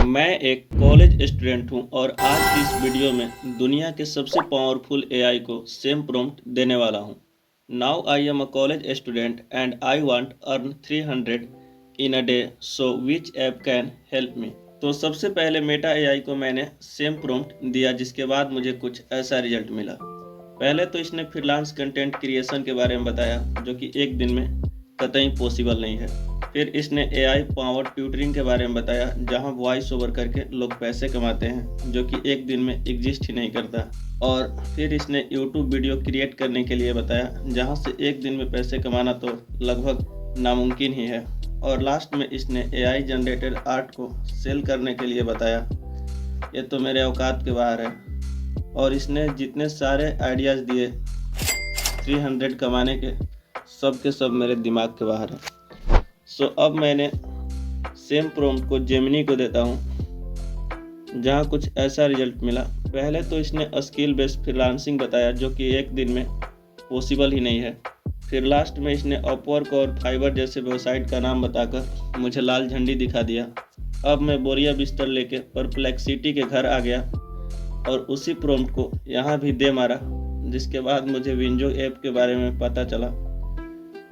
मैं एक college student हूँ और आज की इस वीडियो में दुनिया के सबसे पावरफुल एआई को सेम प्रॉम्प्ट देने वाला हूँ। Now I am a college student and I want earn 300 in a day, so which app can help me. तो सबसे पहले मेटा एआई को मैंने सेम प्रॉम्प्ट दिया, जिसके बाद मुझे कुछ ऐसा रिजल्ट मिला। पहले तो इसने फ्रीलांस कंटेंट क्रिएशन के बारे में बताया, जो कि एक दिन में कतई पॉसिबल नहीं है। फिर इसने एआई पावर ट्यूटरिंग के बारे में बताया, जहां वॉइस ओवर करके लोग पैसे कमाते हैं, जो कि एक दिन में एग्जिस्ट ही नहीं करता। और फिर इसने यूट्यूब वीडियो क्रिएट करने के लिए बताया, जहां से एक दिन में पैसे कमाना तो लगभग नामुमकिन ही है। और लास्ट में इसने एआई जनरेटेड आर्ट को सेल करने के लिए बताया। ये तो मेरे औकात के बाहर है। और इसने जितने सारे आइडियाज़ दिए 300 कमाने के, सब के सब मेरे दिमाग के बाहर है। सो अब मैंने सेम प्रॉम्प्ट को जेमिनी को देता हूँ, जहाँ कुछ ऐसा रिजल्ट मिला। पहले तो इसने स्किल बेस्ड फ्रीलांसिंग बताया, जो कि एक दिन में पॉसिबल ही नहीं है। फिर लास्ट में इसने अपवर्क और फाइवर जैसे वेबसाइट का नाम बताकर मुझे लाल झंडी दिखा दिया। अब मैं बोरिया बिस्तर लेके परप्लेक्सिटी के घर आ गया और उसी प्रॉम्प्ट को यहाँ भी दे मारा, जिसके बाद मुझे विंजो ऐप के बारे में पता चला,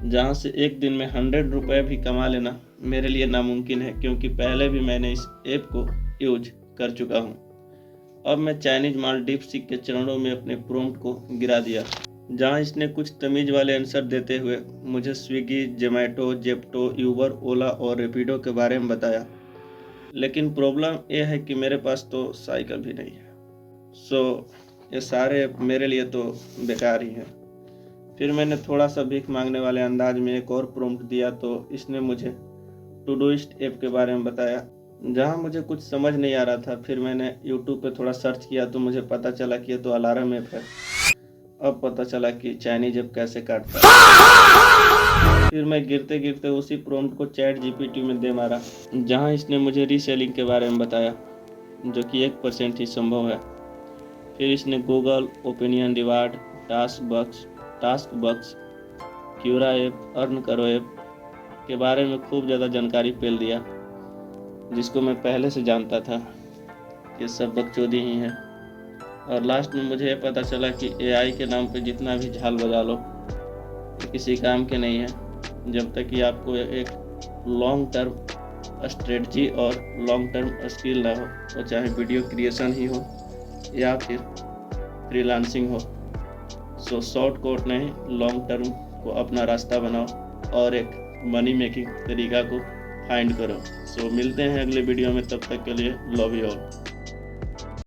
जहाँ से एक दिन में 100 रुपये भी कमा लेना मेरे लिए नामुमकिन है, क्योंकि पहले भी मैंने इस ऐप को यूज कर चुका हूँ। अब मैं चाइनीज माल डीपसीक के चरणों में अपने प्रॉम्प्ट को गिरा दिया, जहाँ इसने कुछ तमीज़ वाले आंसर देते हुए मुझे स्विगी, जोमेटो, जेप्टो, यूबर, ओला और रेपिडो के बारे में बताया। लेकिन प्रॉब्लम यह है कि मेरे पास तो साइकिल भी नहीं है। सो ये सारे ऐप मेरे लिए तो बेकार ही हैं। फिर मैंने थोड़ा सा भीख मांगने वाले अंदाज में एक और प्रॉम्प्ट दिया, तो इसने मुझे टूडूइस्ट ऐप के बारे में बताया, जहां मुझे कुछ समझ नहीं आ रहा था। फिर मैंने यूट्यूब पे थोड़ा सर्च किया तो मुझे पता चला कि ये तो अलार्म ऐप है। अब पता चला कि चाइनीज ऐप कैसे काटता है। फिर मैं गिरते गिरते उसी प्रॉम्प्ट को चैट जीपीटी में दे मारा, जहां इसने मुझे रीसेलिंग के बारे में बताया, जो कि 1% ही संभव है। फिर इसने गूगल, ओपिनियन रिवार्ड, टास्क बक्स, क्यूरा ऐप, अर्न करो ऐप के बारे में खूब ज़्यादा जानकारी पेल दिया, जिसको मैं पहले से जानता था। ये सब बकचोदी ही है। और लास्ट में मुझे ये पता चला कि एआई के नाम पे जितना भी झाल बजा लो, ये किसी काम के नहीं है, जब तक कि आपको एक लॉन्ग टर्म स्ट्रेटजी और लॉन्ग टर्म स्किल ना हो, वो चाहे वीडियो क्रिएशन ही हो या फिर फ्रीलांसिंग हो। सो शॉर्ट कोट नहीं, लॉन्ग टर्म को अपना रास्ता बनाओ और एक मनी मेकिंग तरीका को फाइंड करो। सो मिलते हैं अगले वीडियो में, तब तक के लिए लव यू ऑल।